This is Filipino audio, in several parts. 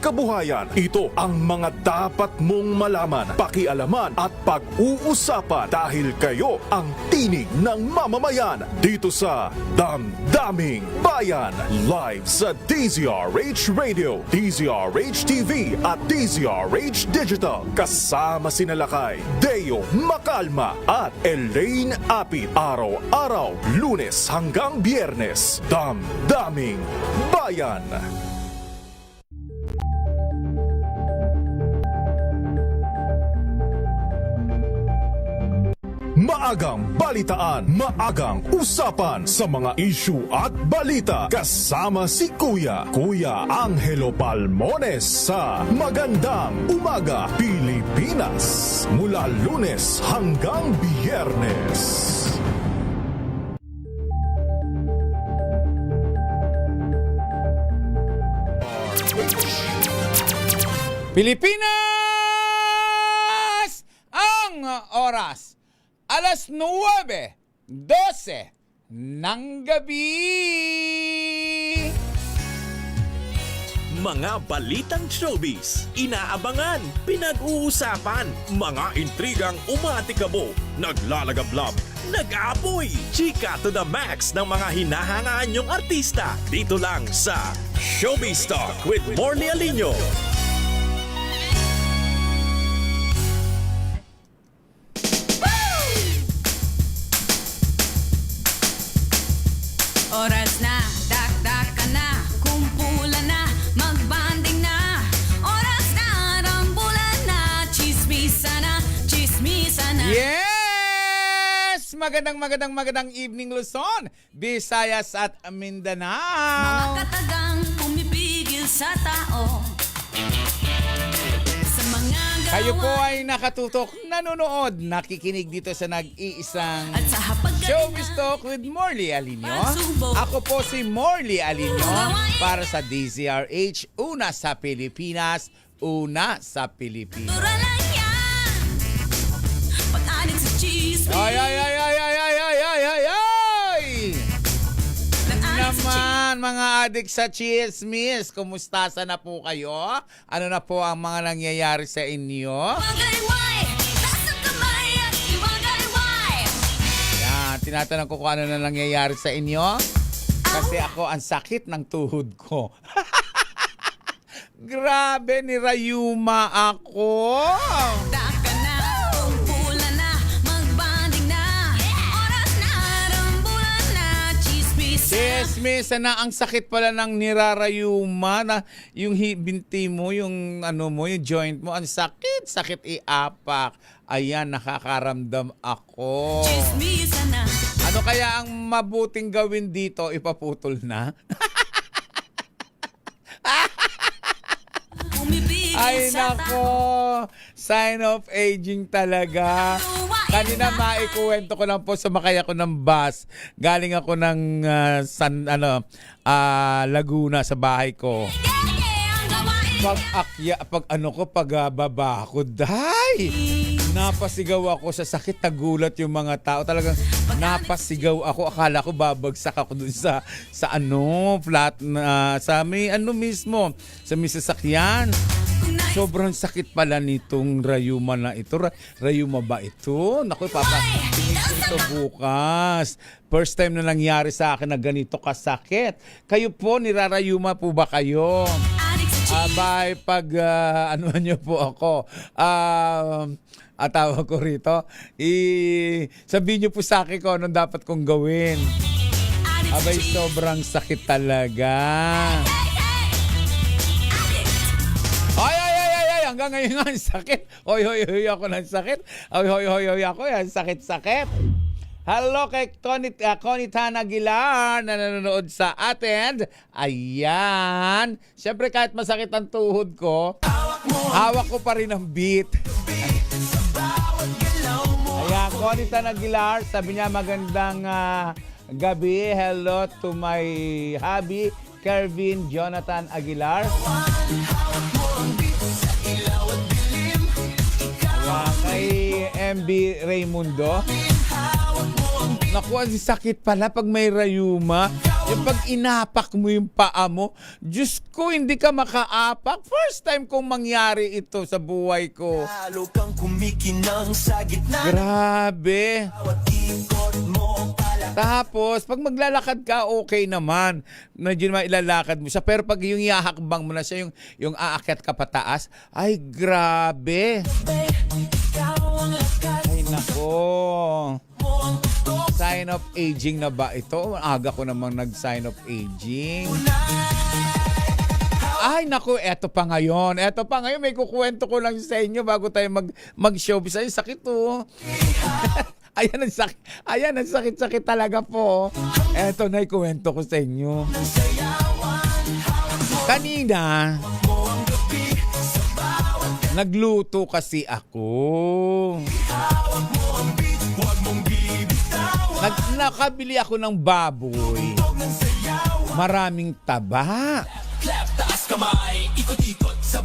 kabuhayan. Ito ang mga dapat mong malaman, pakialaman at pag-uusapan dahil kayo ang tinig ng mamamayan dito sa Damdaming Bayan. Live sa DZRH Radio, DZRH TV at DZRH Digital. Kasama sina Lakay, Deo Macalma at Elaine Apit. Araw-araw, Lunes hanggang Biyernes. Damdaming Bayan. Maagang balitaan, maagang usapan sa mga issue at balita. Kasama si Kuya Angelo Palmones sa Magandang Umaga Pilipinas. Mula Lunes hanggang Biyernes. Pilipinas! Ang oras, alas 9:12 ng gabi. Mga balitang showbiz, inaabangan, pinag-uusapan, mga intrigang umatikabo, naglalagablab, nag-aapoy, chika to the max ng mga hinahangaan nyong artista. Dito lang sa Showbiz Talk with Morley Alino. Oras na, dakdakan na, kumpulan na, magbanding na. Oras na, rambulan na, chismisa na, chismisa na. Yes! Magandang evening Luzon, Visayas at Mga Mindanao. katagang pumipigil sa tao. Sa mga Kayo po gawa ay nakatutok, nanonood, nakikinig dito sa nag-iisang at sa hapaggaling Showbiz na Talk with Morley Alino. Pagsubok. Ako po si Morley Alino para sa DZRH, una sa Pilipinas, una sa Pilipinas. tura lang yan. Pag-anig sa chismis. Ay! Nag-anig sa Naman, mga adik sa chismis, kumusta na po kayo? Ano na po ang mga nangyayari sa inyo? Iwagayway, taas ang kamay at iwagayway. Yan, tinatanong ko kung ano na nangyayari sa inyo. Kasi ako, ang sakit ng tuhod ko. Grabe, nirayuma ako. Daka na, kumpulan na, magbanding na. Oras na, rambulan na, chismis. Chismis na ang sakit pala ng nirarayuma na yung binti mo, yung ano mo, yung joint mo, ang sakit iapak. Ayan, nakakaramdam ako. Chismisa na, Ano kaya ang mabuting gawin dito? Ipaputol na? pumipigil Ay sa nako, tao. sign of aging talaga. Kanina maikuwento ko lang po, sumakay ako ng bus. Galing ako ng Laguna sa bahay ko. Ang gawain Pagbaba ko, napasigaw ako sa sakit, nagulat yung mga tao. Talagang napasigaw ako, akala ko babagsak ako dun sa flat na, sa may mismo, sa may sasakyan. Sobrang sakit pala nitong rayuma na ito. Rayuma ba ito? Naku, papatingin ito bukas. First time na nangyari sa akin na ganito kasakit. Kayo po, nirarayuma po ba kayo? adik sa chismis. Pag ano nyo po ako, tawag ko rito, sabihin nyo po sa akin kung anong dapat kong gawin. Adik sa Abay, chismis. sobrang sakit talaga. Ay, hanggang ngayon nga, ang sakit. Hoy, ako ng sakit. Hoy, ako, yan, sakit. Hello kay Connie Tan Aguilar na nanonood sa atin. Ayan. Siyempre, kahit masakit ang tuhod ko, hawak ko pa rin ang beat. Ayan, Connie Tan Aguilar, sabi niya magandang gabi. Hello to my hubby, Kervin Jonathan Aguilar. Kay MB Raymundo. Naku, ang sakit pala pag may rayuma. Yung pag inapak mo yung paa mo, Diyos ko, hindi ka makaapak. First time kong mangyari ito sa buhay ko. Lalo kang kumikinang sa gitna. Grabe. Bawat ikot mo pala. Tapos, pag maglalakad ka, okay naman. Medyo naman ilalakad mo siya. Pero pag yung ihahakbang mo na siya, yung aakyat ka pataas, ay grabe. Ay nako. Sign of aging na ba ito? Aga ko namang nag-sign of aging. Ay naku, eto pa ngayon. May kukwento ko lang sa inyo bago tayo mag-showbiz. Ay, sakit to. Ayan ang sakit talaga po. Eto na ikuwento ko sa inyo. Kanina, nagluto kasi ako. Nakabili ako ng baboy. Maraming taba.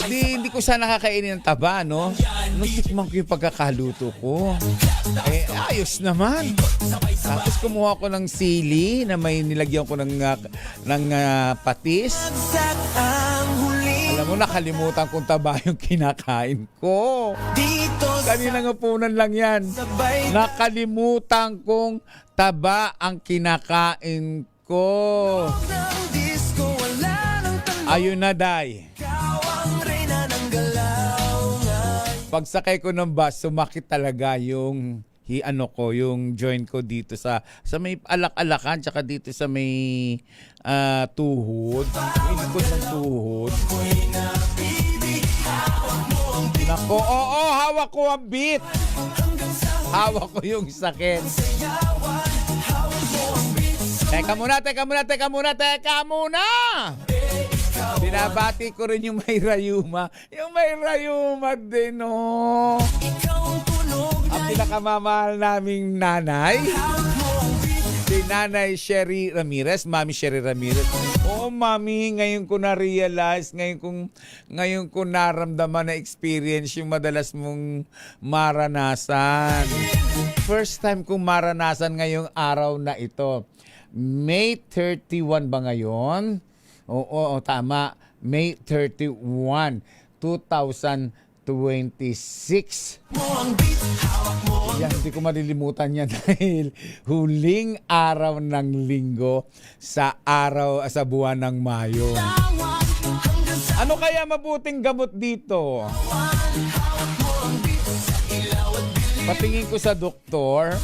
Hindi ko sana nakakainin ng taba, no? Nung tikman ko yung pagkakaluto ko. Ayos naman. Tapos kumuha ko ng sili na may nilagyan ko ng patis. Alam mo, nakalimutan kong taba yung kinakain ko. Kanina nga punan lang yan. Nakalimutan kong taba ang kinakain ko. Ayun na, Day. Pagsakay ko ng bus, sumakit talaga yung yung joint ko dito sa may alak-alakan, tsaka dito sa may tuhod. Yung likod ng tuhod. Nako, oo, hawak ko ang beat. Hawak ko yung sakit. Teka muna! Binabati ko rin yung may rayuma. Yung may rayuma din, oh. Ang pinakamamahal naming nanay, si Nanay Sherry Ramirez, Mami Sherry Ramirez. Oo, Mami, ngayon ko na-realize, ngayon ko naramdaman na experience yung madalas mong maranasan. First time kong maranasan ngayong araw na ito. May 31 ba ngayon? Oo, tama. May 31, 2026. Yan, hindi ko malilimutan yan dahil huling araw ng linggo sa buwan ng Mayo. Ano kaya mabuting gamot dito? Patingin ko sa doktor.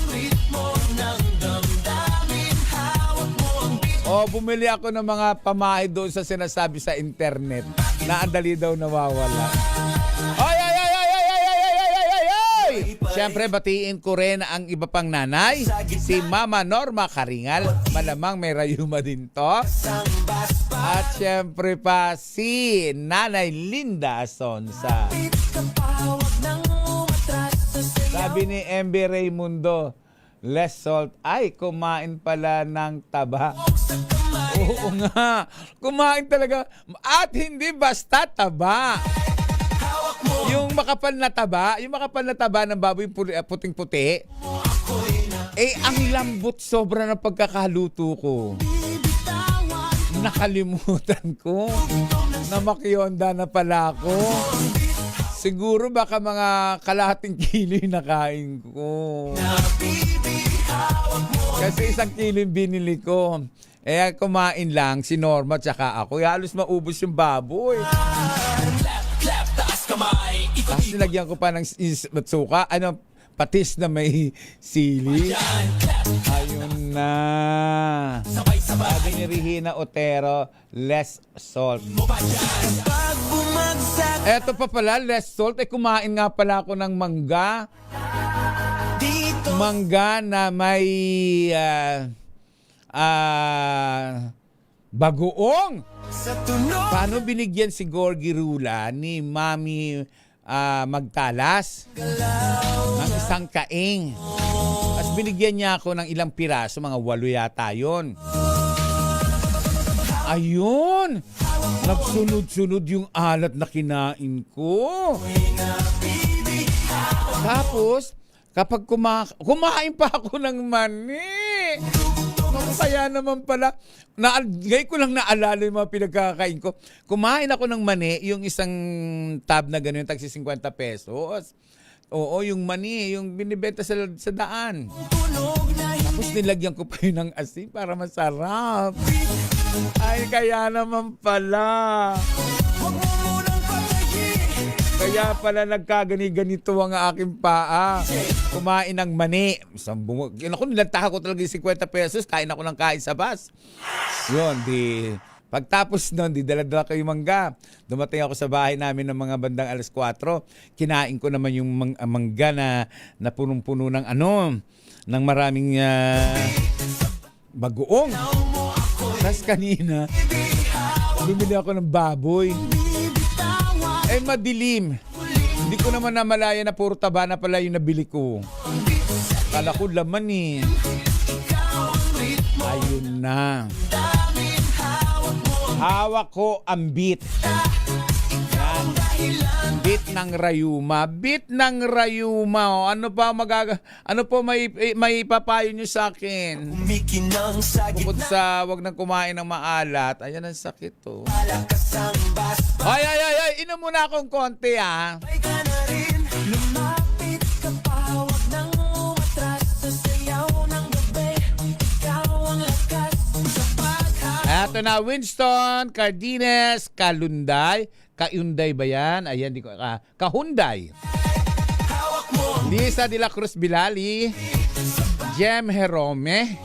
Bumili ako ng mga pamahay doon sa sinasabi sa internet na ang dali daw nawawala. Ay! Siyempre, batiin ko rin ang iba pang nanay. Si Mama Norma Karingal. Malamang may rayuma din to. At siyempre pa si Nanay Linda Sonsa. Sabi ni MB Raymundo, less salt. Ay, kumain pala ng taba. Oo nga. Kumain talaga. At hindi basta taba. Yung makapal na taba ng baboy puting-puti. Ang lambot sobra ng pagkakaluto ko. Nakalimutan ko na makionda na pala ako. Siguro baka mga kalahating kilo yung nakain ko. Kasi 1 kilo yung binili ko. Kumain lang si Norma tsaka ako. Halos maubos yung baboy. Tapos nilagyan ko pa ng suka. Patis na may sili. Ayun na. Sabi ni Regina Otero, less salt. Eto pa pala, less salt. Kumain nga pala ako ng mangga. Mangga na may bagoong. Paano binigyan si Gorgie Rula ni Mami Magtalas ng isang kaing? At binigyan niya ako ng ilang piraso, mga 8 yata yun. Ayun! Nagsunod-sunod yung alat na kinain ko. Tapos, kapag kumain pa ako ng mani, Kaya naman pala, ngayon ko lang naalala yung mga pinagkakain ko. Kumain ako ng mani, yung isang tab na gano'n, tagsi 50 pesos. Oo, yung mani, yung binibenta sa daan. Tapos nilagyan ko pa yun ng asin para masarap. Ay, kaya naman pala. Kaya pala nagkagani-ganito ang aking paa. Kumain ng mani. Ako, nilantahan ko talaga yung 50 pesos. Kain ako ng kain sa bus. Yun, pagtapos nun, dala-dala ko yung mangga. Dumating ako sa bahay namin ng mga bandang alas 4. Kinain ko naman yung mangga na punong-puno ng ng maraming bagoong. Tapos kanina, bumili ako ng baboy. Madilim. Hindi ko naman namalaya na puro taba na pala yung nabili ko. Kala ko laman eh. Ayun na. Hawak ko ang beat. Yan. Beat ng Rayuma. Beat ng Rayuma. O, ano po may papayo nyo sa akin? Kumikinang sa Bukod gitna. sa wag nang kumain ng maalat. Ayan ang sakit to. Malakas ang basbas. Ay, inom muna akong konti ah. Ay ka na rin. Lumapit ka pa. Huwag nang umatras. Sa sayaw ng gabi. Ikaw ang lakas. Sa paghahanap. Eto na, Winston Cardines Kalunday. Kaunday ba yan? Ayan, di ko. Kahunday. Lisa de la Cruz Bilali. Jem Jerome.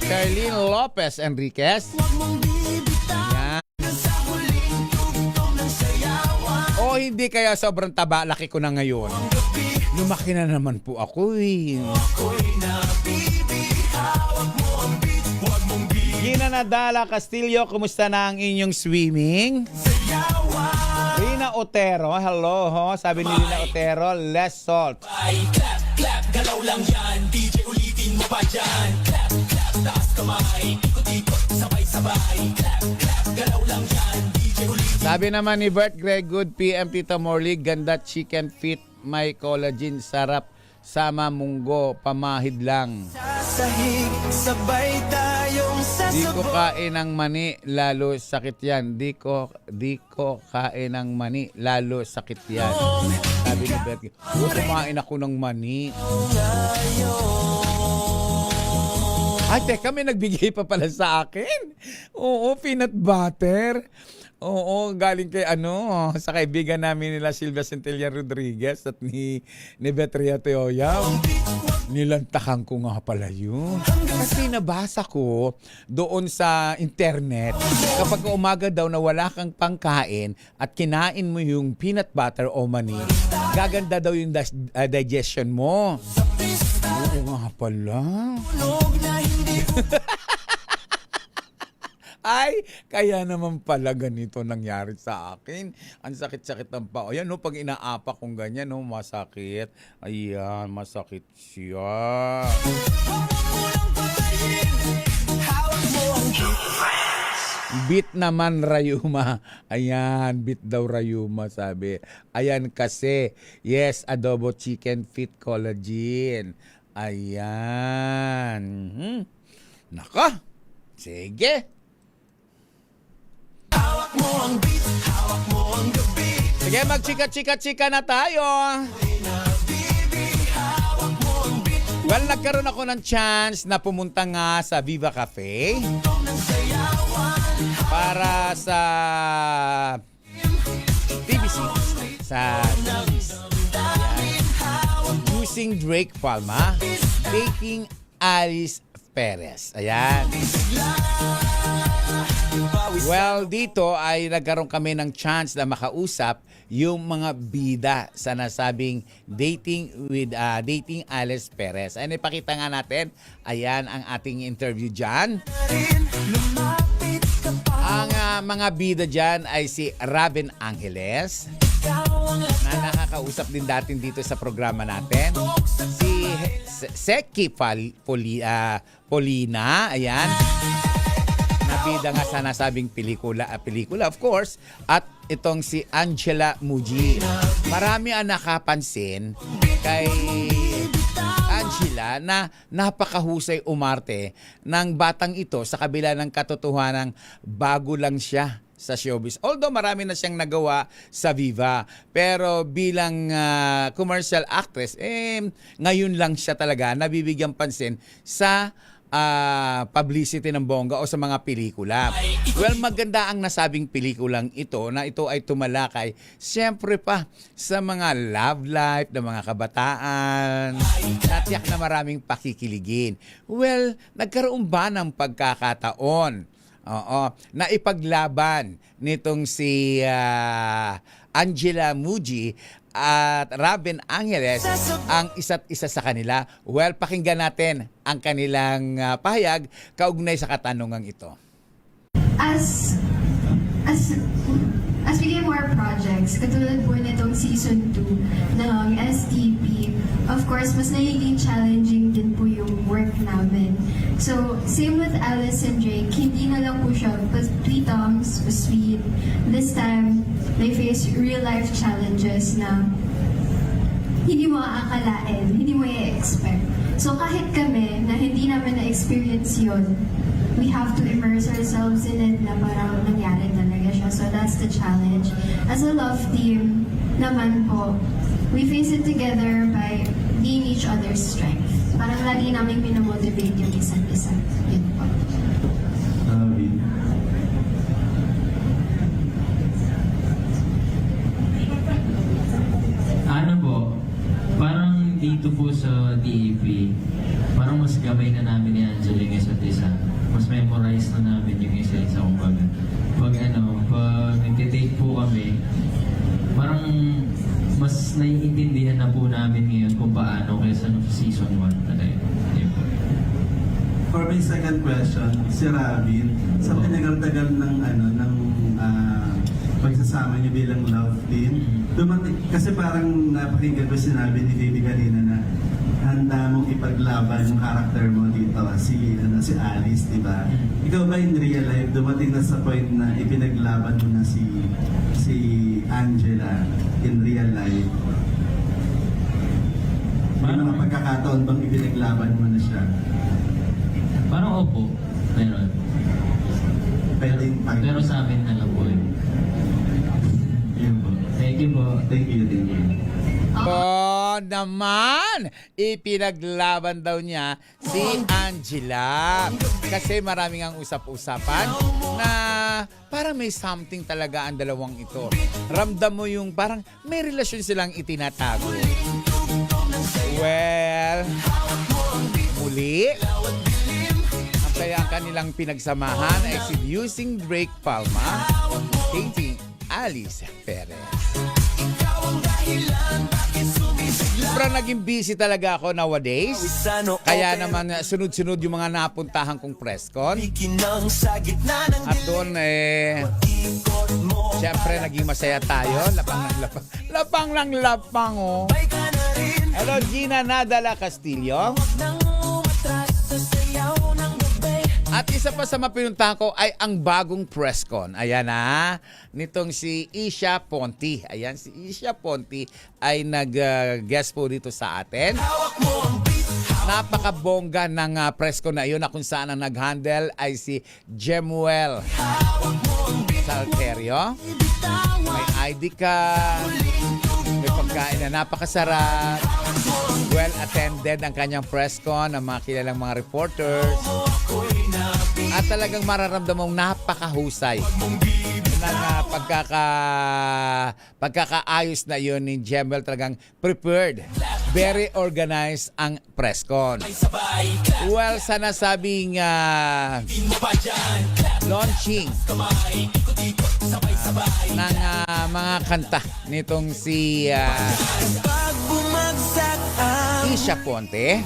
Charlene Lopez Enriquez. Yan. O hindi kaya sobrang taba, laki ko na ngayon. Lumaki na naman po ako eh. Gina Nadala Castillo, kumusta na ang inyong swimming? Rina Otero, hello ho. Sabi ni Rina Otero, less salt. Ay, clap, clap. Galaw lang yan. DJ ulitin mo pa dyan. Clap, clap. Taas kamay. Ikot-ikot. Sabay-sabay. Clap, clap. Galaw lang yan. DJ ulitin. Sabi naman ni Bert Greg, good PM Tito Morley, ganda chicken feet, may collagen, sarap, sama munggo, pamahid lang. Sahig. Sabay tayong Di ko sasabog. kain ng mani, lalo sakit yan. Di ko kain ng mani, lalo sakit yan. Sabi ni Bert, kumain ako ng mani. Ay, teka, may nagbigay pa pala sa akin. Oo, peanut butter. Oo, galing kay sa kaibigan namin nila Silvia Centellan Rodriguez at ni Betria Teoyaw. Nilantakan ko nga pala yun. Kasi nabasa ko doon sa internet, kapag umaga daw na wala kang pangkain at kinain mo yung peanut butter o mani, gaganda daw yung digestion mo. Oo nga pala. Ay, kaya naman pala ganito nangyari sa akin. Ang sakit-sakit ng pao. Ayan, pag inaapak kong ganyan, masakit. Ayan, masakit siya. Beat naman Rayuma. Ayan, beat daw Rayuma, sabi. Ayan kasi, yes, adobo chicken feet collagen. Ayan. Naka, sige. Sige, magchika-chika-chika na tayo. Well, nagkaroon ako ng chance na pumunta nga sa Viva Cafe para sa TVC. Sa Using Drake Palma, dating Alice Perez. Ayan. Well, dito ay nagkaroon kami ng chance na makausap yung mga bida sa nasabing dating with dating Alice Perez. Ay, ipakita nga natin. Ayan ang ating interview dyan. Ang mga bida dyan ay si Raven Angeles, na nakakausap din datin dito sa programa natin. Si Seki Polina, ayan. Nabida nga sa nasabing pelikula, of course, at itong si Angela Muji. Marami ang nakapansin kay Angela na napakahusay umarte ng batang ito sa kabila ng katotohanan bago lang siya sa showbiz. Although marami na siyang nagawa sa Viva, pero bilang commercial actress, ngayon lang siya talaga nabibigyan pansin sa publicity ng bongga o sa mga pelikula. Well, maganda ang nasabing pelikulang ito na ito ay tumalakay siyempre pa sa mga love life ng mga kabataan. Natiyak na maraming pakikiligin. Well, nagkaroon ba ng pagkakataon na ipaglaban nitong si Angela Muji at Robin Angeles ang isa't isa sa kanila? Well, pakinggan natin ang kanilang pahayag kaugnay sa katanungang ito. As we get more projects, katulad po nitong season 2 ng STP, of course, mas nagiging challenging din po yung work namin. So, same with Alice and Drake, hindi na lang po siya tweetums, sweet. This time, they face real-life challenges na hindi mo aakalain, hindi mo i-expect. So, kahit kami na hindi namin na-experience yun, we have to immerse ourselves in it na parang nangyari talaga siya. So that's the challenge. As a love team naman po, we face it together by being each other's strength. Parang lagi namin pinamotivate yung isa't isa. Yun po. Ano po, parang dito po sa DAP, parang mas gamay na namin ni Angela yung isa't isa. Mas memorize na namin yung isa-isa kumbaga. Pag nagtitake po kami, parang mas naiintindihan na po namin ngayon kung paano kaysa no season 1 talaga. Yun po. For my second question, si Robin, sa pinagal-tagal ng pagsasama niyo bilang love team, dumating, kasi parang napakinggan ko sinabi ni Baby kanina na handa mong ipaglaban yung character mo dito, si Alice, di ba? Ikaw ba in real life, dumating na sa point na ipinaglaban mo na si Angela in real life? May mga pagkakataon bang ipinaglaban mo na siya? Parang opo, meron. Pero sa amin na lang po yun. Yun po. Thank you po. Thank you. Naman, ipinaglaban daw niya si Angela. Kasi maraming ang usap-usapan na parang may something talaga ang dalawang ito. Ramdam mo yung parang may relasyon silang itinatago. Well, muli, ang kaya kanilang pinagsamahan ay si Musing Drake Palma dating Alice Perez. Sobrang naging busy talaga ako nowadays. Kaya naman sunod-sunod yung mga napuntahan kong presscon. At doon siyempre naging masaya tayo. Lapang ng lapang oh. Hello Gina Nadala Castillo. At isa pa sa mapinuntahan ko ay ang bagong presscon. Ayan na, nitong si Isha Ponti. Ayan, si Isha Ponti ay nag-guest po dito sa atin. Napakabongga ng presscon na iyon na kung saan ang nag-handle ay si Jemuel Salterio. May ID ka, may pagkain na napakasarap. Well attended ang kanyang presscon ng mga kilalang mga reporters. At talagang mararamdamang napakahusay ng pagkakaayos na iyon ni Jemel. Talagang prepared. Very organized ang presscon. Well, sa nasabing launching ng mga kanta nitong si Isha Ponte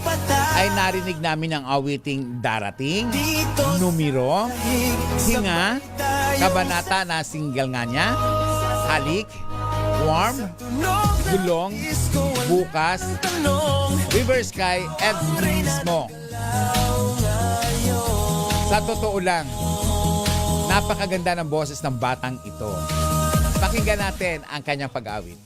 ay narinig namin ang awiting Darating, Numero, Hinga, kabanata na single nga niya, Halik, Warm, Gulong, Bukas, River Sky, at Mismo. Sa totoo lang, napakaganda ng boses ng batang ito. Pakinggan natin ang kanyang pag-awit.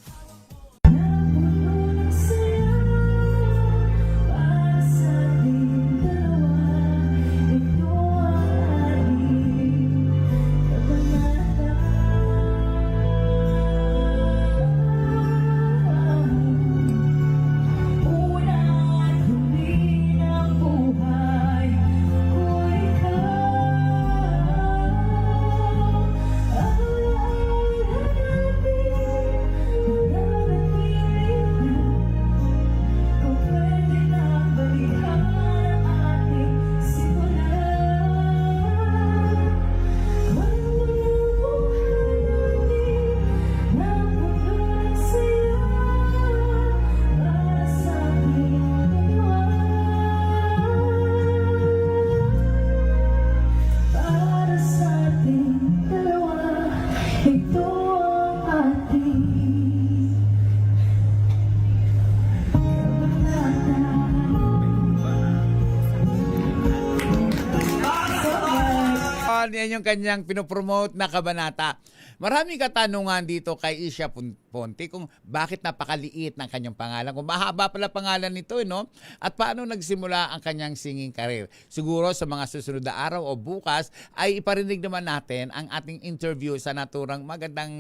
yan yung kanyang pinopromote na kabanata. Maraming katanungan dito kay Isha Ponte kung bakit napakaliit ng kanyang pangalan. Kung mahaba pala pangalan nito, no? At paano nagsimula ang kanyang singing career. Siguro sa mga susunod na araw o bukas ay iparinig naman natin ang ating interview sa naturang magandang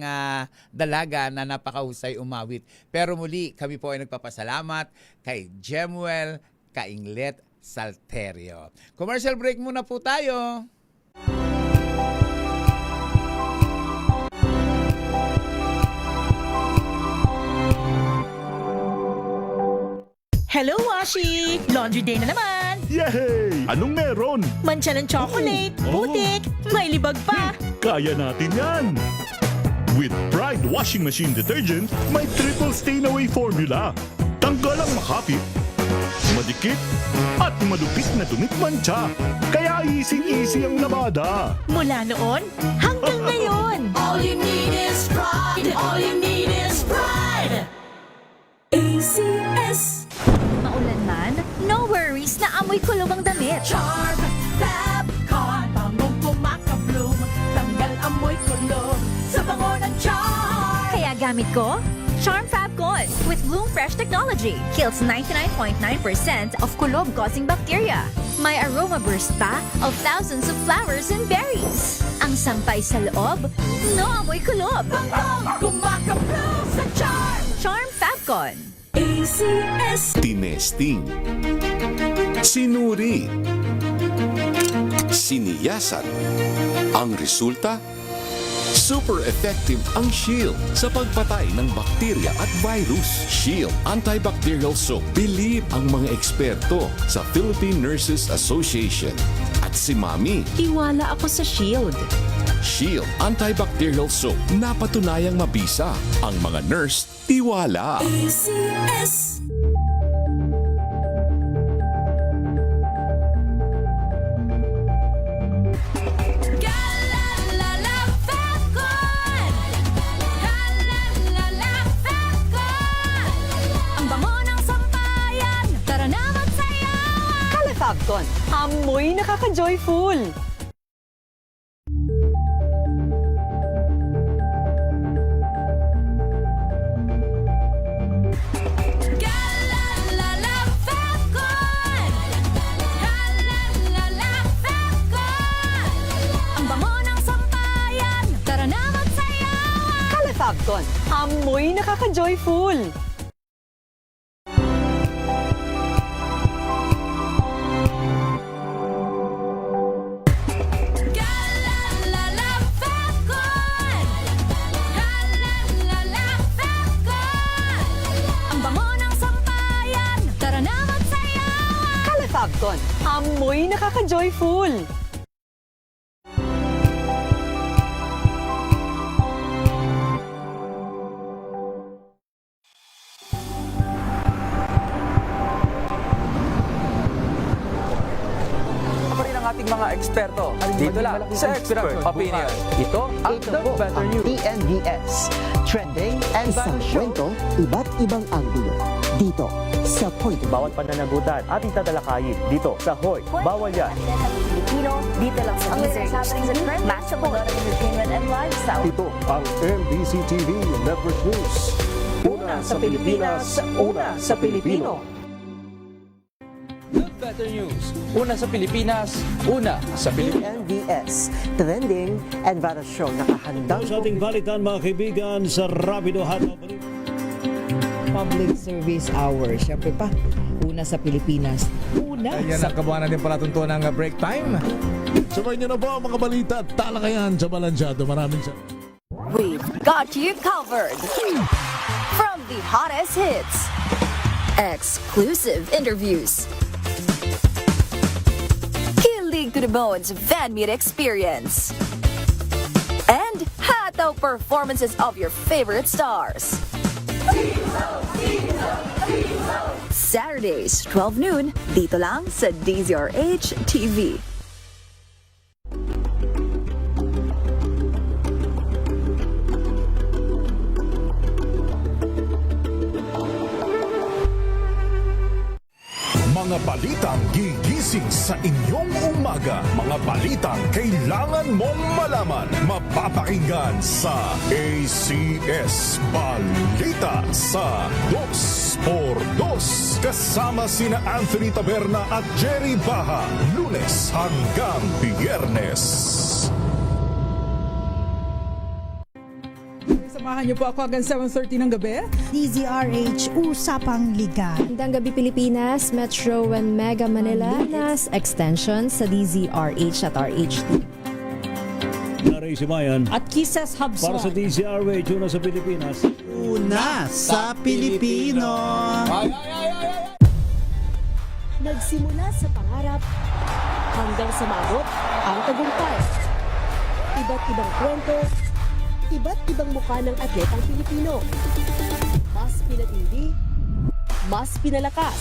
dalaga na napakahusay umawit. Pero muli, kami po ay nagpapasalamat kay Jemuel Kainglet Salterio. Commercial break muna po tayo. Hello, Washi! Laundry day na naman! Yay! Anong meron? Mancha ng chocolate, putik, may libag pa! Kaya natin yan! With Pride Washing Machine Detergent, may triple stain-away formula. Tanggal ang makapit, madikit, at malupit na dumit mancha. Kaya easy-easy ang labada. Mula noon hanggang ngayon! All you need is pride. All you need is pride. ACS! Maulan man, no worries na amoy kulob ang damit. Charm Fab Con. Bangong kumakabloom. Tanggal amoy kulob sa bango ng charm. Kaya gamit ko, Charm Fab Con with Bloom Fresh technology. Kills 99.9% of kulob-causing bacteria. May aroma burst pa of thousands of flowers and berries. Ang sampay sa loob, no amoy kulob. Bangong kumakabloom sa charm. Charm Fab Con. ACS! Tinesting, sinuri, siniyasan. Ang resulta? Super effective ang Shield sa pagpatay ng bakterya at virus. Shield Antibacterial Soap. Believe ang mga eksperto sa Philippine Nurses Association. At si Mami. Tiwala ako sa Shield. Shield Antibacterial Soap. Napatunayang mabisa. Ang mga nurse, tiwala. ACS! Galalala Fabcon! Galalala Fabcon! Ang bango ng sampayan, tara na magsayawan! Kalafabcon, amoy nakaka-joyful! Galalala Fabcon! Galalala Fabcon! Ang bango ng sampayan, tara na magsayawan! Kalafabcon, amoy nakaka-joyful! Galalala Fabcon! Galalala Fabcon! Ang bango ng sampayan, tara na magsayawan! Kalafabcon, amoy nakaka-joyful! Pa rin ang ating mga eksperto. Dito lang sa Expert Opinion. Ito ang The Better News. TNVS. Trending and sa kwento, iba't ibang anggulo. Dito sa Point of Bawat pananagutan ating tatalakayin dito sa Hoy. Bawal yan. Pilipino, dito lang sa Music, Master Entertainment and Lifestyle. Ito ang MBC TV Network News. Una sa Pilipinas, una sa Pilipino. The Better News. Una sa Pilipinas, una sa Pilipino. TNVS. Trending and Vara Show. Nakahandang Sa ating balitan mga kaibigan sa Rapido Hataw. Public Service Hour. Siyempre pa, una sa Pilipinas. Una Ayan sa ang kabuhanan din palatuntuan ng break time. Sabay niyo na po ang mga balita at talakayan sa Balansyado. Maraming sa... We've got you covered. From the hottest hits, exclusive interviews, kilig to the bones fan meet experience, and hataw performances of your favorite stars. Saturdays, 12 noon, dito lang sa DZRH TV. Mga Mga balitang gigising sa inyong umaga. Mga balitang kailangan mong malaman. Mapapakinggan sa ACS Balita sa 2x2. Kasama sina Anthony Taberna at Jerry Baha. Lunes hanggang Biyernes. Samahan niyo po ako hanggang 7:30 ng gabi. DZRH Usapang Liga. Magandang gabi Pilipinas, Metro and Mega Manila, Nas Extension sa DZRH at RHD. Ray Simayan At Kisses Hubson. para sa DZRH, una sa Pilipinas. Una sa Pilipino. Nagsimula sa pangarap hanggang sa maabot ang tagumpay. Iba't ibang kwento, iba't ibang mukha ng atletang Pilipino. Mas pinatindi, mas pinalakas,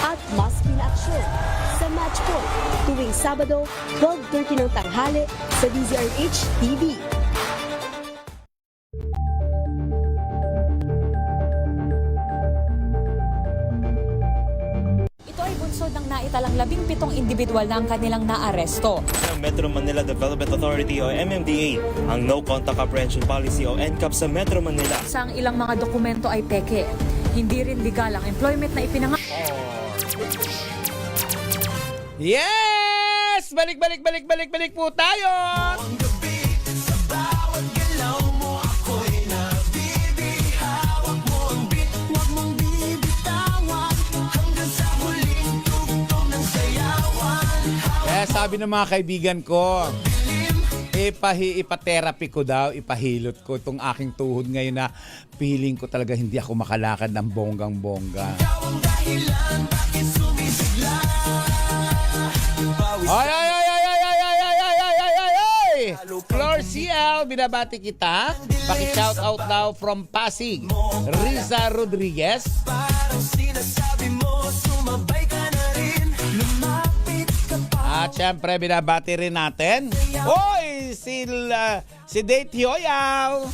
at mas pinaaksyon sa Match Point tuwing Sabado, 12:30 ng tanghali sa DZRH TV. Ito ay bunsod ng naitalang 17 individual na ang kanilang naaresto. Metro Manila Development Authority o MMDA ang No Contact Apprehension Policy o NCAP sa Metro Manila. Sa ang ilang mga dokumento ay peke. Hindi rin legal ang employment na ipinangalan. Yes! Balik po tayo! Kaya sabi ng mga kaibigan ko, ipa-therapy ko daw, ipahilot ko itong aking tuhod ngayon na feeling ko talaga hindi ako makalakad ng bonggang-bongga. Ay! Flor CL, binabati kita. Paki-shout out daw from Pasig. Riza Rodriguez. At syempre, binabati rin natin. Oy! Si Dave Hioyaw.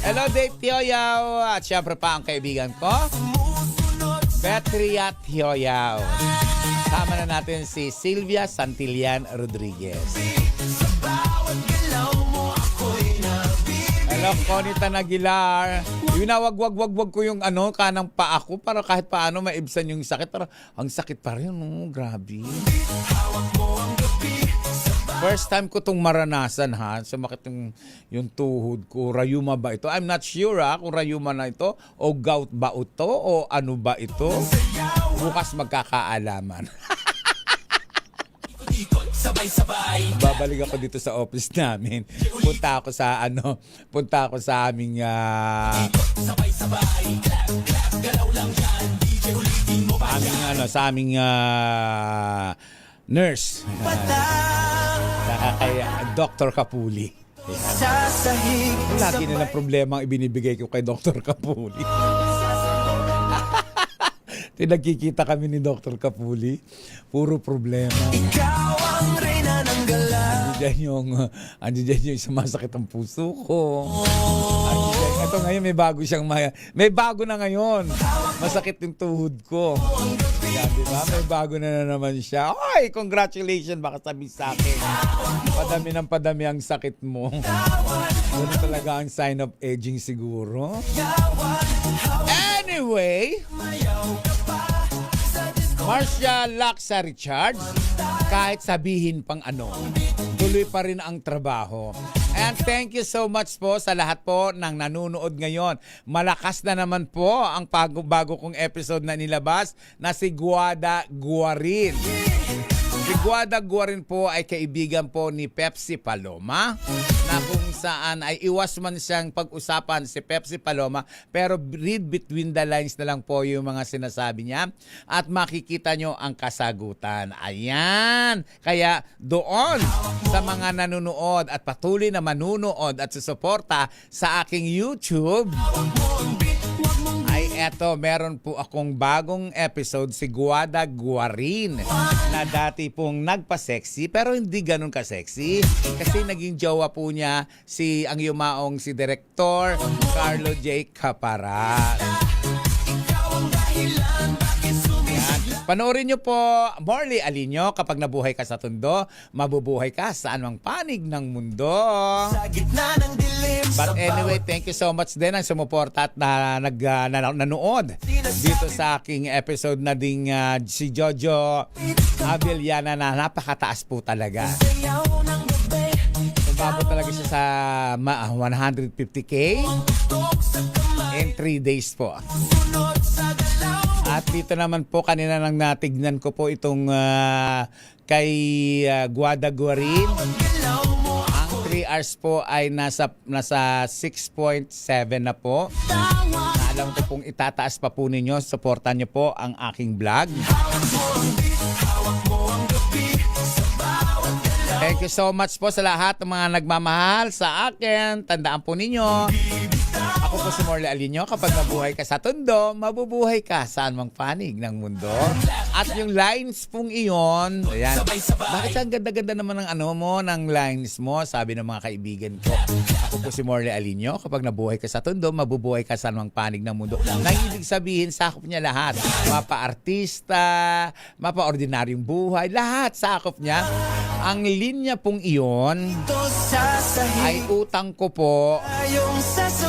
Hello, Dave Hioyaw. At syempre pa ang kaibigan ko, Petriat Hioyaw. Sama na natin si Sylvia Santillan Rodriguez. Hello, Conita Nagilar. Wag ko yung kanang paa ko para kahit paano maibsan yung sakit. Pero ang sakit pa rin, grabe. First time ko itong maranasan, ha. Sumakit yung tuhod ko. Rayuma ba ito? I'm not sure, kung rayuma na ito o gout ba ito o ano ba ito. Bukas magkakaalaman. Babalik ako dito sa office namin. Punta ako sa aming nurse. Kay Dr. Kapuli. Lagi nilang problema ang ibinibigay ko kay Dr. Kapuli. Nagkikita kami ni Dr. Kapuli. Puro problema. Ikaw ang reyna ng gala. Andiyan yung sumasakit ang puso ko. Ito ngayon may bago na ngayon. Masakit yung tuhod ko. Yan, diba? May bago na naman siya. Ay, congratulations, baka sabi sa akin. Padami ang sakit mo. Ano talaga ang sign of aging siguro? Anyway, Marcia Laksa Richards, kahit sabihin pang tuloy pa rin ang trabaho. And thank you so much po sa lahat po ng nanonood ngayon. Malakas na naman po ang bago kong episode na nilabas na si Guada Guarin. Si Guada Guarin po ay kaibigan po ni Pepsi Paloma, na kung saan ay iwas man siyang pag-usapan si Pepsi Paloma, pero read between the lines na lang po yung mga sinasabi niya at makikita nyo ang kasagutan. Ayan! Kaya doon sa mga nanonood at patuloy na manunood at susuporta sa aking YouTube, ay eto, meron po akong bagong episode, si Guada Guarin, na dati pong nagpa-sexy pero hindi ganun ka-sexy kasi naging jowa po niya ang yumaong si Director Carlo J. Caparal. Yan. Panoorin nyo po Morley Alinio, kapag nabuhay ka sa Tondo, mabubuhay ka sa anumang panig ng mundo. But anyway, thank you so much din ang sumuporta at nanood dito sa aking episode na ding si Jojo Avellana na napakataas po talaga. Umabot talaga siya sa 150K in 3 days po. At dito naman po kanina nang natignan ko po itong kay Guada Guarin. Ang 3 hours po ay nasa 6.7 na po. Alam ko pong itataas pa po ninyo. Supportan nyo po ang aking vlog. Thank you so much po sa lahat ng mga nagmamahal sa akin. Tandaan po ninyo, ako po si Morley Alinio. Kapag nabuhay ka sa Tondo, mabubuhay ka sa anumang panig ng mundo. At yung lines pong iyon, ayan, bakit ang ganda-ganda naman ng ng lines mo? Sabi ng mga kaibigan ko. Ako po si Morley Alinio. Kapag nabuhay ka sa Tondo, mabubuhay ka sa anumang panig ng mundo. Nang ibig sabihin, sakop niya lahat. Mapa-artista, mapa-ordinaryong buhay, lahat sakop niya. Ang linya pong iyon ay utang ko po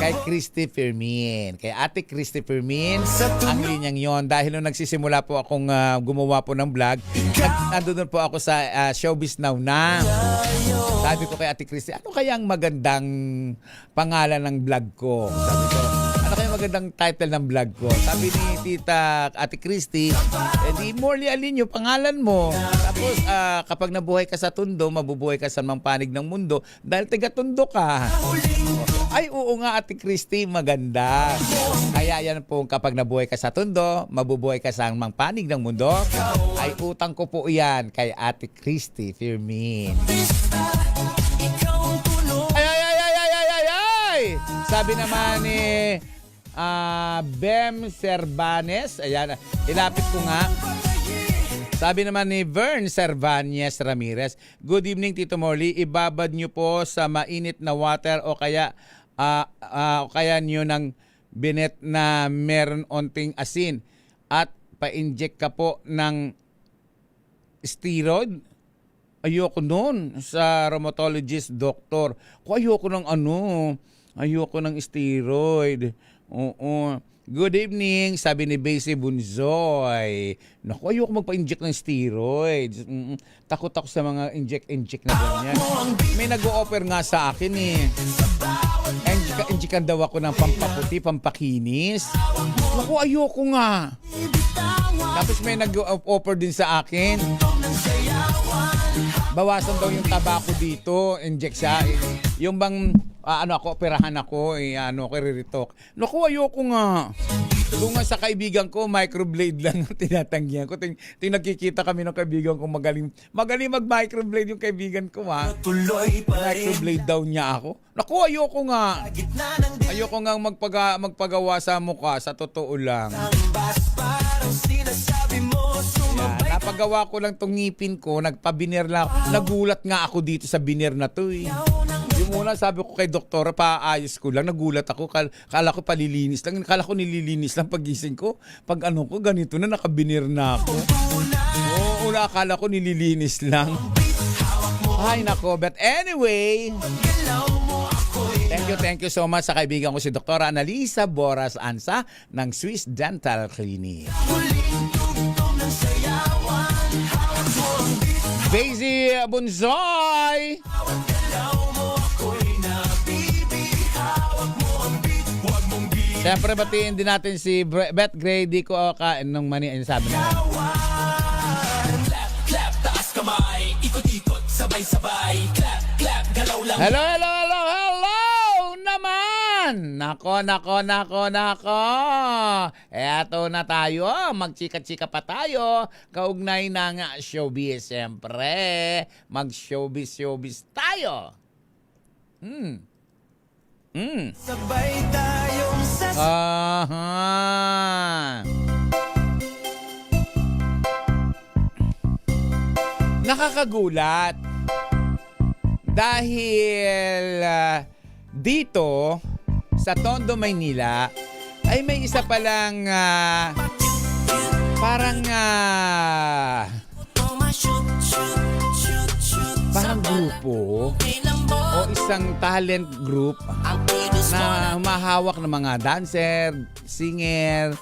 kay Christy Fermin. Kay Ate Christy Fermin, ang linyang yon. Dahil nung nagsisimula po akong gumawa po ng vlog, nandun po ako sa Showbiz Now na. Sabi ko kay Ate Christy, ano kaya ang magandang pangalan ng vlog ko? Sabi ko, ano kaya magandang title ng vlog ko? Sabi ni Tita Ate Christy, di Morley Alinio, pangalan mo. Tapos kapag nabuhay ka sa Tondo, mabubuhay ka sa mga panig ng mundo dahil taga-Tondo ka. Ay, oo nga Ate Christy, maganda. Kaya yan po, kapag nabuhay ka sa Tondo, mabubuhay ka sa mga panig ng mundo, ay utang ko po yan kay Ate Christy Fermin. Ay! Sabi naman ni Bem Cervantes, ayan, ilapit ko nga. Sabi naman ni Vern Cervantes Ramirez, good evening Tito Morley, ibabad nyo po sa mainit na water o kaya nyo ng binet na meron onting asin at pa-inject ka po ng steroid. Ayoko nun sa rheumatologist doctor. Ayoko ng steroid. Oo. Good evening, sabi ni Basie Bunzoy. Naku, ayoko magpa-inject ng steroids. Takot ako sa mga inject na ganyan. May nag-o-offer nga sa akin eh. Injectan daw ako ng pampaputi, pampakinis. Naku, ayoko nga. Tapos may nag-offer din sa akin. Bawasan daw yung tabako dito, inject siya. Yung bang operahan ako, re-retalk. Naku, ayoko nga. Doon nga sa kaibigan ko, microblade lang ang tinatanggihan ko. Nagkikita kami ng kaibigan ko, magaling mag-microblade yung kaibigan ko, ha. Microblade daw niya ako. Naku, ayoko nga. Ayoko nga magpagawa sa mukha, sa totoo lang. Yan, napagawa ko lang tong ngipin ko, nagpabiner lang. Nagulat nga ako dito sa biner na to eh. Yung una sabi ko kay doktora, paayos ko lang, nagulat ako, kala ko palilinis lang, kala ko nililinis lang pagising ko. Pag ko, ganito na, nakabinir na ako. Oo, una akala ko nililinis lang. Ay nako, but anyway, thank you so much sa kaibigan ko si Dr. Analisa Boras Ansa ng Swiss Dental Clinic. Basie Bunzoy! Siyempre batiin din natin si Beth Gray, di ko kain ng mani, ano sabi na. Clap, clap, taas kamay, ikot-ikot, sabay-sabay, clap, clap, galaw lang. Hello naman! Nako. Eto na tayo, magchika-chika pa tayo. Kaugnay na nga showbiz, siyempre. Mag-showbiz tayo. Sabay tayong Nakakagulat dahil dito sa Tondo, Maynila ay may isa palang parang parang grupo o isang talent group na humahawak ng mga dancer, singer,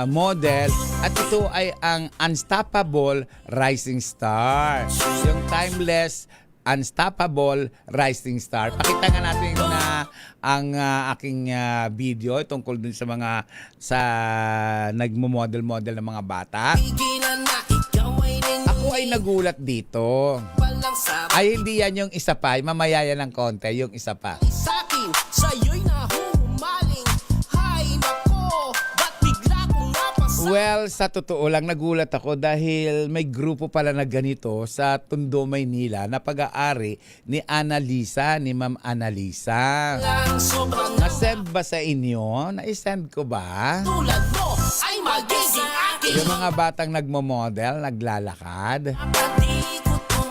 model, at ito ay ang Unstoppable Rising Star. Yung timeless Unstoppable Rising Star. Pakita nga natin na ang aking video tungkol dun sa mga nagmo-model-model ng mga bata. Ako ay nagulat dito. Ay, hindi yan yung isa pa. Mamaya yan ng konti, yung isa pa. Sa'kin, sa'yo'y nahumaling. Hay nako, ba't bigla kong napasa? Well, sa totoo lang, nagulat ako dahil may grupo pala na ganito sa Tondo, Maynila na pag-aari ni Annalisa, ni Ma'am Annalisa. Na-send ba sa inyo? Na-send ko ba? Tulad mo ay magiging akin. Yung mga batang nagmo-model, naglalakad.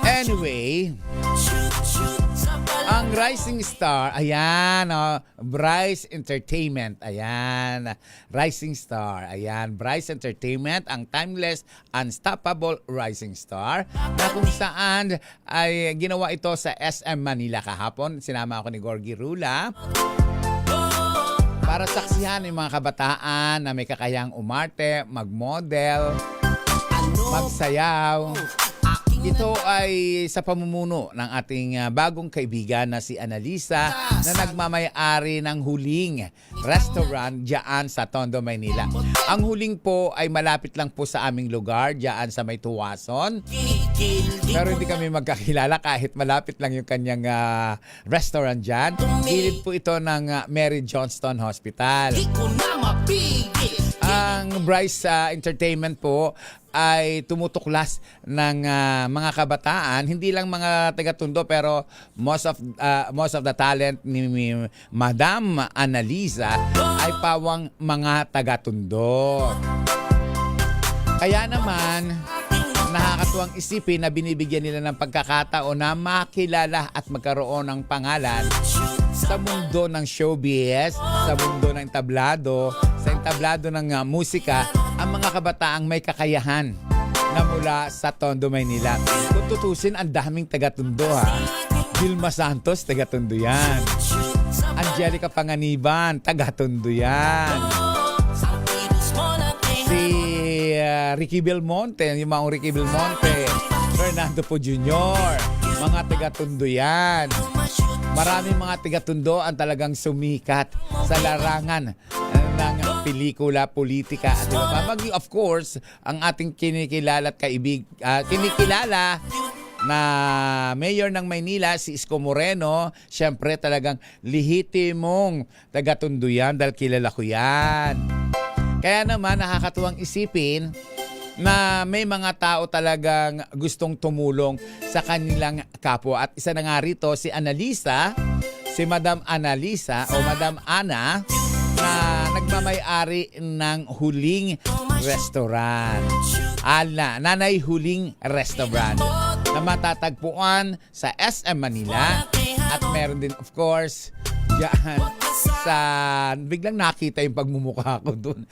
Anyway, ang Rising Star, ayan, Bryce Entertainment, ayan, Rising Star, ayan, Bryce Entertainment, ang timeless, unstoppable Rising Star, na kung saan ay ginawa ito sa SM Manila kahapon. Sinama ako ni Gorgie Rula para saksihan yung mga kabataan na may kakayang umarte, mag-model, magsayaw. Ito ay sa pamumuno ng ating bagong kaibigan na si Annalisa na nagmamay-ari ng Huling Restaurant diyan sa Tondo, Maynila. Ang Huling po ay malapit lang po sa aming lugar diyan sa May Tuwason. Pero hindi kami magkakilala kahit malapit lang yung kanyang restaurant diyan. Gilid po ito ng Mary Johnston Hospital. Ang Bryce Entertainment po ay tumutuklas ng mga kabataan, hindi lang mga taga-Tondo pero most of the talent ni Madam Annalisa ay pawang mga taga-Tondo. Kaya naman nakakatuwang isipin na binibigyan nila ng pagkakataon na makilala at magkaroon ng pangalan sa mundo ng showbiz, sa mundo ng entablado, sa entablado ng musika, ang mga kabataang may kakayahan na mula sa Tondo, Maynila. Kung tutusin, ang daming taga-Tondo ha. Vilma Santos, taga-Tondo yan. Angelica Panganiban, taga-Tondo yan. Si Ricky Belmonte, yung mga Ricky Belmonte, Fernando Po Jr., mga taga-Tondo yan. Maraming mga taga-Tondo ang talagang sumikat sa larangan ng pelikula, politika at iba pa. Of course, ang ating kinikilala at kinikilala na mayor ng Maynila, si Isko Moreno, syempre talagang lihitimong taga-Tondo yan dahil kilala ko yan. Kaya naman nakakatuwang isipin na may mga tao talagang gustong tumulong sa kanilang kapwa. At isa na nga rito, si Annalisa, si Madam Annalisa o Madam Ana, na nagmamay-ari ng Huling Restaurant. Nanay Huling Restaurant na matatagpuan sa SM Manila at meron din of course diyan sa biglang nakita yung pagmumukha ko dun.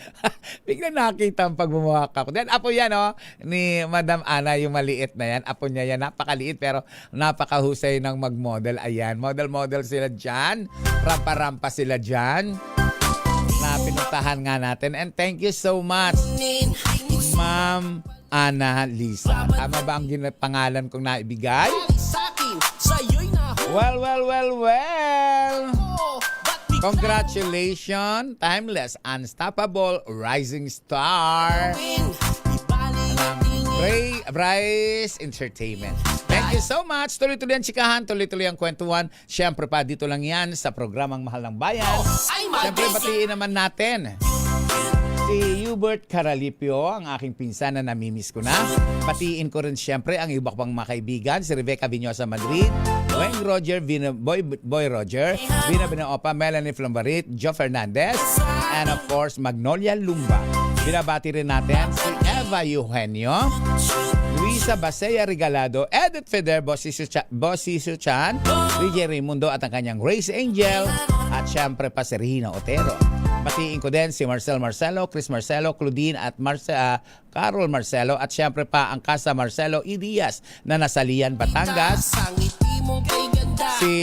Biglang nakita ang pagmumukha ko. Then apo yan ni Madam Ana, yung maliit na yan. Apo niya yan, napakaliit pero napakahusay ng mag-model. Ayan, model sila dyan. Rampa-rampa sila dyan. Na pinuntahan nga natin. And thank you so much, Ma'am Annalisa. Tama ba ang pangalan kong naibigay? Well. Congratulations, timeless, unstoppable, rising star ng Bryce Entertainment. Thank you so much. Tuloy-tuloy ang chikahan, tuloy-tuloy ang kwentuhan. Siyempre pa, dito lang yan sa programang Mahal ng Bayan. Siyempre, batiin naman natin si Hubert Caralipio, ang aking pinsan na namimiss ko na. Batiin ko rin siyempre ang iba pang mga kaibigan, si Rebecca Viñosa Madrid, Weng Roger, Boy Roger, Vina Binaopa, Melanie Flombarit, Joe Fernandez, and of course, Magnolia Lumba. Binabati rin natin si Eva Eugenio, Luisa Basea Regalado, Edith Feder, Bossy Suchan, DJ Raimundo at ang kanyang Grace Angel, at syempre pa si Regina Otero. Batiin ko din si Marcel Marcelo, Chris Marcelo, Claudine at Carol Marcelo at syempre pa ang Casa Marcelo Idias na nasa Lian, Batangas. Si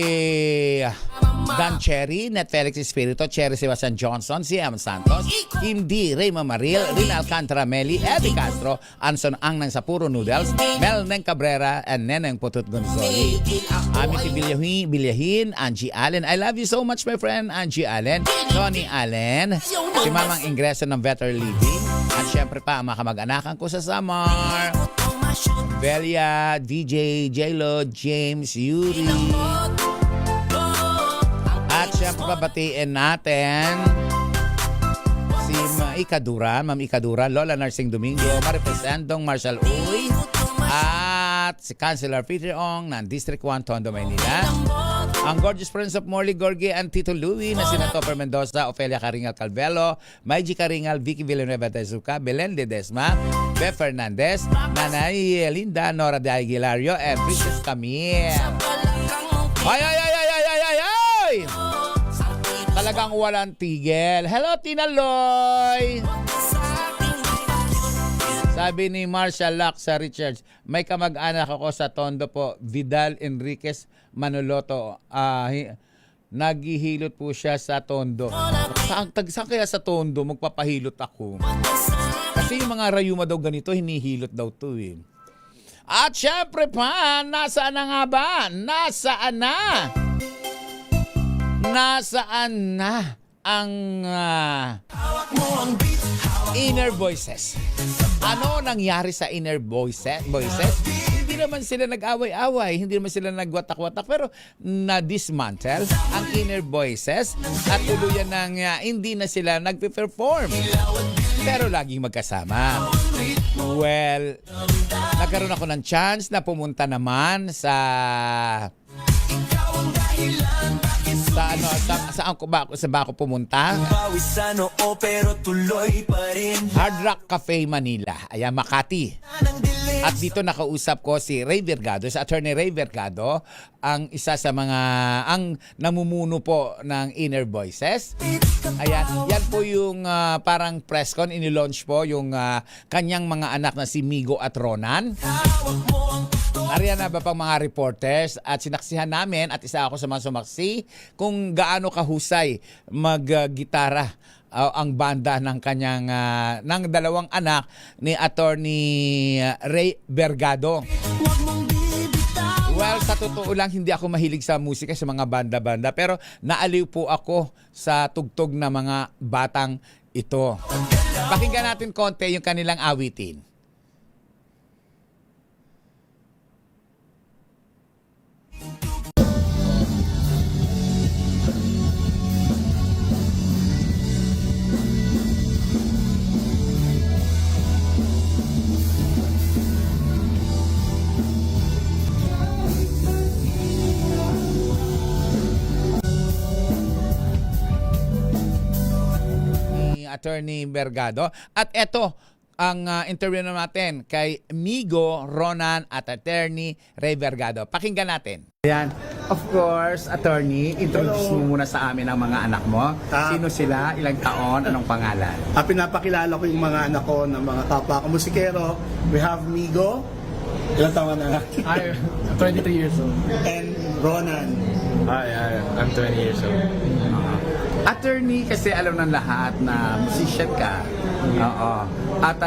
Dan Cherry, Net Felix Espirito, Cherry Sebastian Johnson, si Eman Santos, Kim D, Rayma Maril, Rina Alcantara Meli, Eddie Castro, Anson Ang ng Sapuro Noodles, Mel Neng Cabrera, and Neneng Putut Gonzoli. Amity Bilyahin, Angie Allen. I love you so much, my friend, Angie Allen. Tony Allen, si Mamang Ingreso ng Better Living, at syempre pa ang mga kamag-anakan ko sa Samar, Belia, DJ, J-Lo, James, Yuri. At syempre babatiin natin si Ma'am Ikaduran, Lola Narsing Domingo, Maripes Endong, Marshall Uy, at si Councilor Peter Ong ng District 1, Tondo, Maynila. Ang gorgeous Prince of Morley Gorgie and Tito Louie na sina Topper Mendoza, Ofelia Caringal Calvelo, Maiji Caringal, Vicky Villanueva de Zuca, Belen Ledesma, Beth Fernandez, Nanay Linda, Nora de Aguilario, and Princess Camille. Ay! Talagang walang tigil. Hello, Tina Loy! Sabi ni Marshall Laksa Richards, may kamag-anak ako sa Tondo po, Vidal Enriquez Manoloto. Naghihilot po siya sa Tondo. Saan kaya sa Tondo magpapahilot ako? Kasi yung mga rayuma daw ganito, hinihilot daw to eh. At syempre pa, nasaan na nga ba? Nasaan na ang inner voices? Ano nangyari sa inner voices? Hindi naman sila nag-away-away, hindi naman sila nagwatak-watak, pero na-dismantle ang inner voices at tuluyan ng hindi na sila nagpe-perform. Pero laging magkasama. Well, nagkaroon ako ng chance na pumunta naman sa ba ako pumunta? Hard Rock Cafe Manila. Ayan, Makati. At dito nakausap ko si Ray Vergado, si Attorney Ray Vergado, ang isa sa mga, ang namumuno po ng Inner Voices. Ayan, yan po yung parang press con, inilaunch po yung kanyang mga anak na si Migo at Ronan. Ariyan na ba pang mga reporters at sinaksihan namin at isa ako sa mga sumaksi kung gaano kahusay mag-gitara ang banda ng kanyang ng dalawang anak ni Attorney Ray Vergado. Well, sa totoo lang, hindi ako mahilig sa musika, sa mga banda-banda, pero naaliw po ako sa tugtog na mga batang ito. Pakinggan natin konti yung kanilang awitin. Attorney Vergado. At ito ang interview natin kay Migo, Ronan at Attorney Ray Vergado. Pakinggan natin. Ayan. Of course, Attorney, introduce mo muna sa amin ang mga anak mo. Sino sila? Ilang taon? Anong pangalan? Pinapakilala ko yung mga anak ko ng mga kapwa ko musikero. We have Migo. Ilang taon na? 23 years old. And Ronan. I'm 20 years old. Attorney, kasi alam ng lahat na musician ka. Oo. At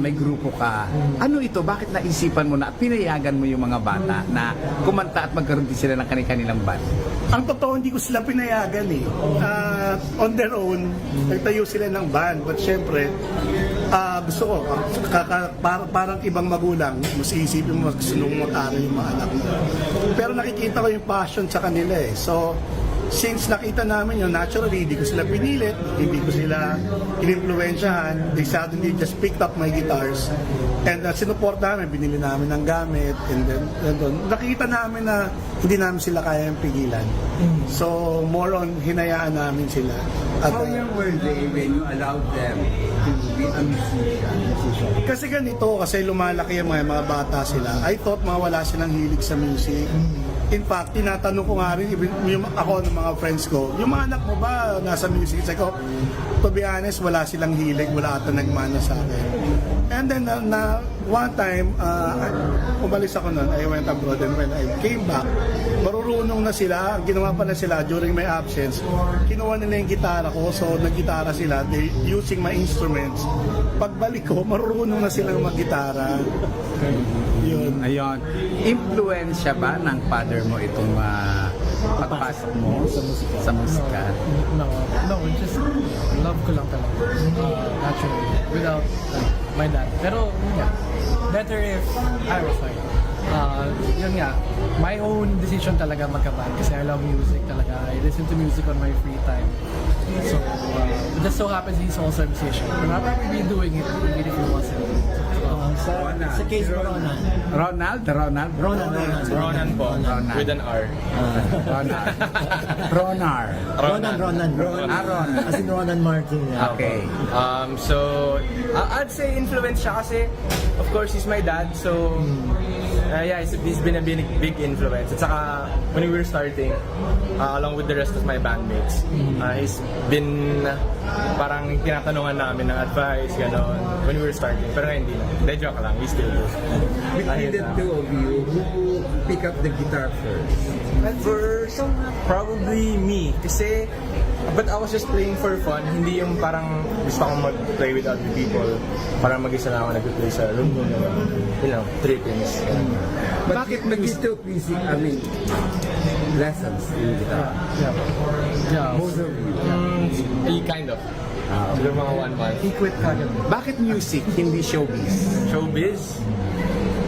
may grupo ka. Ano ito? Bakit naisipan mo na pinayagan mo yung mga bata na kumanta at magkaroon din sila ng kanilang band? Ang totoo, hindi ko sila pinayagan eh. On their own, nagtayo sila ng band. But syempre, gusto ko, parang ibang magulang, mas iisipin mo, gusto nung mag-aral yung mga anak mo. Pero nakikita ko yung passion sa kanila eh. So, since nakita namin yun, naturally, hindi ko sila pinilit, hindi ko sila inimpluwensyahan. They suddenly just picked up my guitars. And sinuport namin, binili namin ng gamit. And then, nakita namin na hindi namin sila kayang pigilan. So, more on, hinayaan namin sila. At, how young were they when you allowed them to be a musician? Kasi ganito, kasi lumalaki yung mga bata sila. I thought mawala silang hilig sa music. In fact, tinatanong ko nga rin, ako ng mga friends ko, yung mga anak mo ba nasa music? Sabi ko, to be honest, wala silang hilig, wala ata nagmana sa akin. And then, one time, umalis ako nun, I went abroad, and when I came back, marurunong na sila, ginawa pa na sila during my absence, kinuha nila yung gitara ko, so nag-gitara sila, they using my instruments. Pagbalik ko, marurunong na silang mag-gitara. Yun. Ayun. Influensya ba ng father mo itong pagpasok mo sa musika? No, just love ko lang talaga. Naturally, without my dad. Pero, yeah, better if I was like, yun nga, my own decision talaga magka-band kasi I love music talaga. I listen to music on my free time. So, it just so happens he's also a musician. And I'll probably be doing it even if he wasn't. Sa case mo, Ronald. Ronan po, with an R. Ronan. As in Ronan Martin. Okay. So, I'd say influence siya kasi, of course, he's my dad. So, yeah, he's been a big influence. At saka, when we were starting, along with the rest of my bandmates, he's been parang tinatanungan namin ng advice, gano'n, when we were starting. Pero ngayon hindi na. Hindi, joke lang. We still do. Between the two of you, who pick up the guitar first? Probably me. Kasi, but I was just playing for fun. Hindi yung parang gusto akong mag-play with other people. Parang mag-isa lang ako nag-play sa room. You know, trippings. Bakit nag-took music, lessons in guitar? Yeah. Most of you? Kind of. Siguro mga 1 month. Quit kagad. Bakit music, hindi showbiz? Showbiz?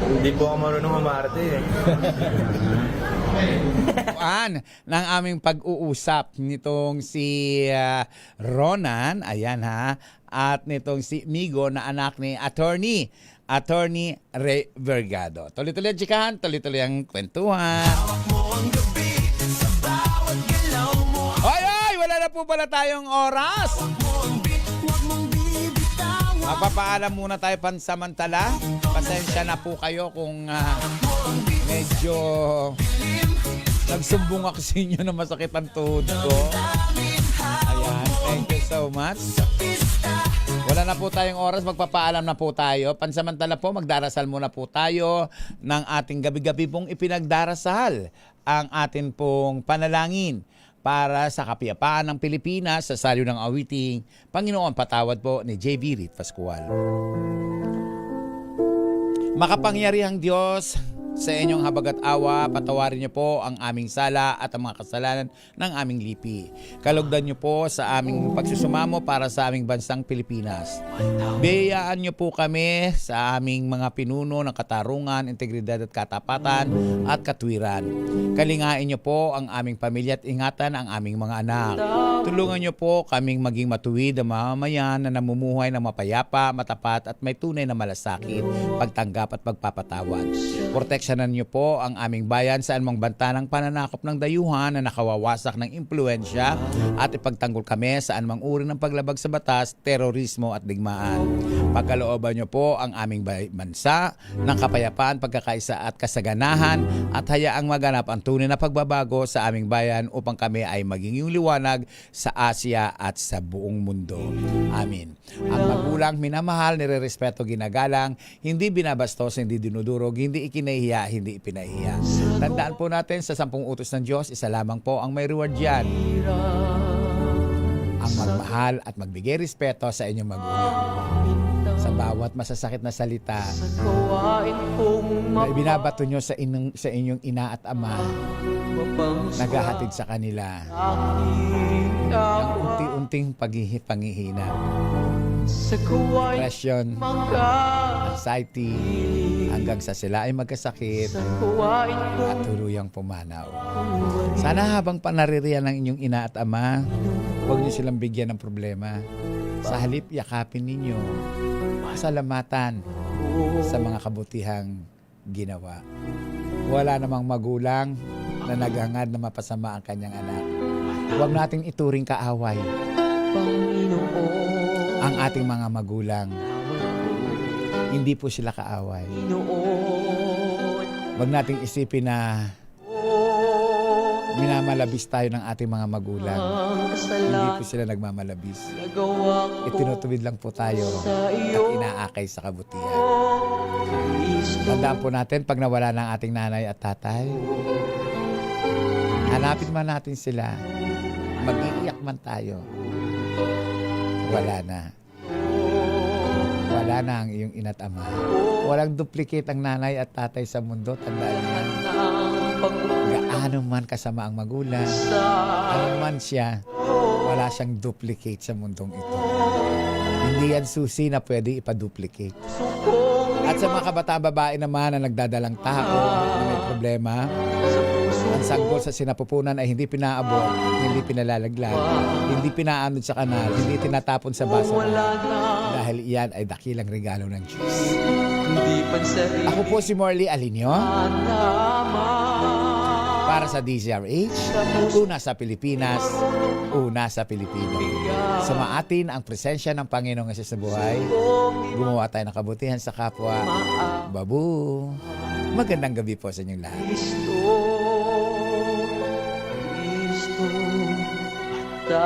Hindi po ako marunong umarte eh. Ng aming pag-uusap nitong si Ronan, ayan ha, at nitong si Migo na anak ni Attorney Ray Vergado. Tuloy-tuloy ang chikahan, tuloy-tuloy ang kwentuhan. Ay, wala na po pala tayong oras. Mapapaalam muna tayo pansamantala. Pasensya na po kayo kung medyo nagsumbong ako sa inyo na masakit ang tuhod ko. Ayan, thank you so much. Wala na po tayong oras, magpapaalam na po tayo. Pansamantala po, magdarasal muna po tayo ng ating gabi-gabi pong ipinagdarasal ang atin pong panalangin para sa kapayapaan ng Pilipinas sa salyo ng awiting Panginoon Patawad po ni J.B. Rit Pascual. Makapangyarihang Diyos, sa inyong habag at awa, patawarin niyo po ang aming sala at ang mga kasalanan ng aming lipi. Kalugdan niyo po sa aming pagsusumamo para sa aming bansang Pilipinas. Biyayaan niyo po kami sa aming mga pinuno ng katarungan, integridad at katapatan at katwiran. Kalingain niyo po ang aming pamilya at ingatan ang aming mga anak. Tulungan niyo po kaming maging matuwid ang mamamayan na namumuhay ng mapayapa, matapat at may tunay na malasakit, pagtanggap at pagpapatawad. Proteksyonan niyo po ang aming bayan sa anumang banta ng pananakop ng dayuhan na nakawawasak ng impluensya at ipagtanggol kami sa anumang uri ng paglabag sa batas, terorismo at digmaan. Pagkalooban niyo po ang aming bansa ng kapayapaan, pagkakaisa at kasaganahan at hayaang maganap ang tunay na pagbabago sa aming bayan upang kami ay maging yung liwanag sa Asia at sa buong mundo. Amin. Ang magulang minamahal, nirerespeto, ginagalang, hindi binabastos, hindi dinudurog, hindi ikinahiya, hindi ipinahiya. Tandaan po natin sa 10 utos ng Diyos, isa lamang po ang may reward dyan. Ang magmahal at magbigay respeto sa inyong magulang. Sa bawat masasakit na salita na ibinabato nyo sa inyong ina at ama, naghahatid sa kanila ng unti-unting paghihina, depression, anxiety, hanggang sa sila ay magkasakit at tuluyang pumanaw. Sana habang panaririyan ng inyong ina at ama, huwag niyo silang bigyan ng problema. Sa halip, yakapin ninyo, pasalamatan sa mga kabutihang ginawa. Wala namang magulang na naghangad na mapasama ang kanyang anak. Huwag nating ituring kaaway ang ating mga magulang. Hindi po sila kaaway. Huwag nating isipin na Minamalabis tayo ng ating mga magulang. Hindi po sila nagmamalabis. Itinutuwid lang po tayo at inaakay sa kabutihan. Tandaan po natin, pag nawala ng ating nanay at tatay, hanapin man natin sila, mag-iiyak man tayo, wala na. Wala na ang iyong ina't ama. Walang duplicate ang nanay at tatay sa mundo. Tandaan niyo. Gaano man kasama ang magulang, ano man siya, wala siyang duplicate sa mundong ito. Hindi yan susi na pwede ipaduplicate. At sa mga kabataan babae naman na nagdadalang tao na may problema, ang sanggol sa sinapupunan ay hindi pinaabot, hindi pinalalaglag, hindi pinaanod sa kanal, hindi tinatapon sa baso. Dahil iyan ay dakilang regalo ng Diyos. Ako po si Morley Alinio. Para sa DZRH, una sa Pilipinas, una sa Pilipino. Sumaatin ang presensya ng Panginoong Hesus sa buhay. Gumawa tayo ng kabutihan sa kapwa. Babu! Magandang gabi po sa inyong lahat. Kristo,